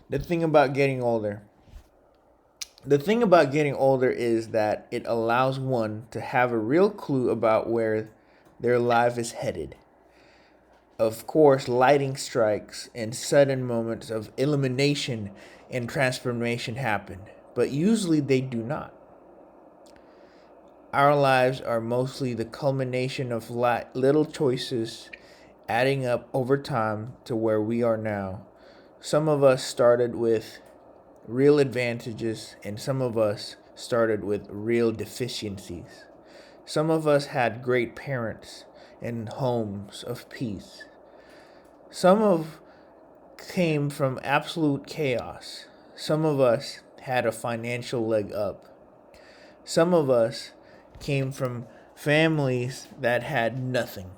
The thing about getting older. The thing about getting older is that it allows one to have a real clue about where their life is headed. Of course, lightning strikes and sudden moments of illumination and transformation happen, but usually they do not. Our lives are mostly the culmination of little choices adding up over time to where we are now. Some of us started with real advantages, and some of us started with real deficiencies. Some of us had great parents and homes of peace. Some of came from absolute chaos. Some of us had a financial leg up. Some of us came from families that had nothing.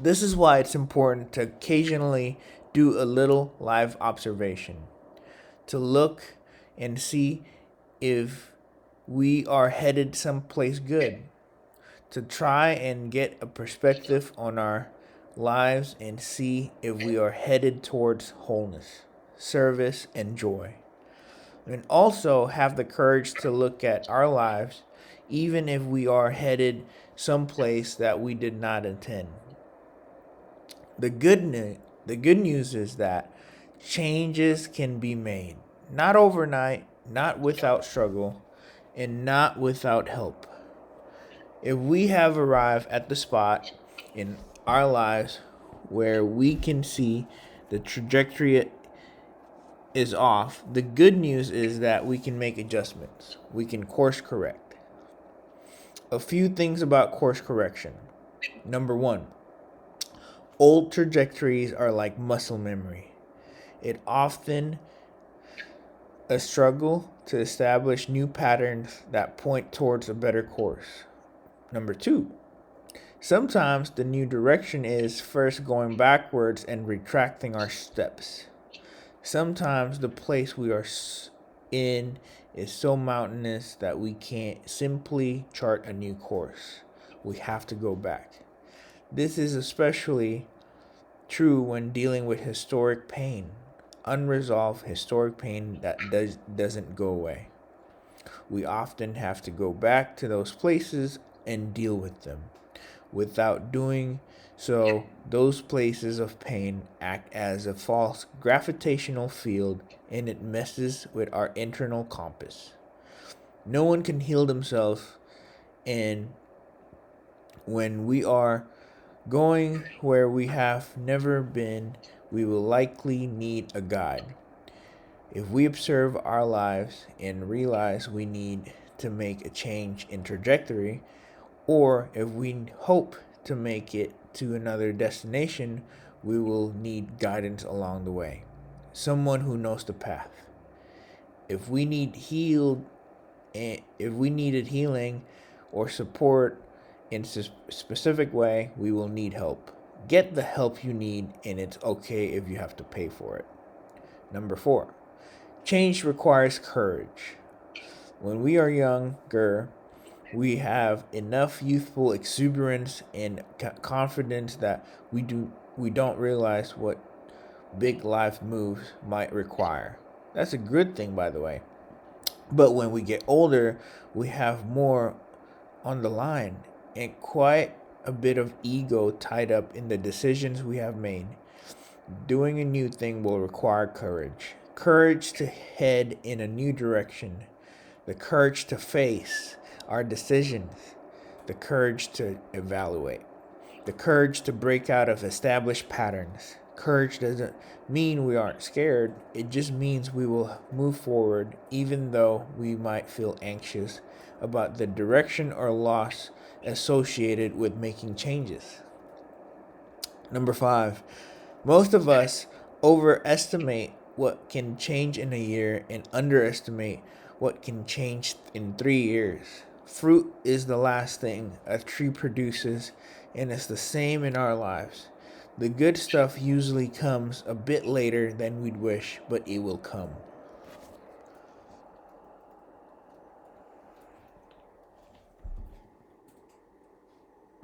This is why it's important to occasionally do a little live observation, to look and see if we are headed someplace good, to try and get a perspective on our lives and see if we are headed towards wholeness, service, and joy. And also have the courage to look at our lives even if we are headed someplace that we did not intend. The good news is that changes can be made, not overnight, not without struggle, and not without help. If we have arrived at the spot in our lives where we can see the trajectory is off, the good news is that we can make adjustments. We can course correct. A few things about course correction. Number one, old trajectories are like muscle memory. It often a struggle to establish new patterns that point towards a better course. Number two, sometimes the new direction is first going backwards and retracting our steps. Sometimes the place we are in is so mountainous that we can't simply chart a new course. We have to go back. This is especially true when dealing with historic pain, unresolved historic pain that doesn't go away. We often have to go back to those places and deal with them. Without doing so, those places of pain act as a false gravitational field and it messes with our internal compass. No one can heal themselves, and when we are going where we have never been, we will likely need a guide. If we observe our lives and realize we need to make a change in trajectory, or if we hope to make it to another destination, we will need guidance along the way. Someone who knows the path. If we need healed, if we needed healing or support in a specific way, we will need help. Get the help you need, and it's okay if you have to pay for it. Number four, change requires courage. When we are younger, we have enough youthful exuberance and confidence that we don't realize what big life moves might require. That's a good thing, by the way. But when we get older, we have more on the line and quite a bit of ego tied up in the decisions we have made. Doing a new thing will require courage. Courage to head in a new direction. The courage to face our decisions. The courage to evaluate. The courage to break out of established patterns. Courage doesn't mean we aren't scared. It just means we will move forward even though we might feel anxious about the direction or loss associated with making changes. Number five, most of us overestimate what can change in a year and underestimate what can change in 3 years. Fruit is the last thing a tree produces, and it's the same in our lives. The good stuff usually comes a bit later than we'd wish, but it will come.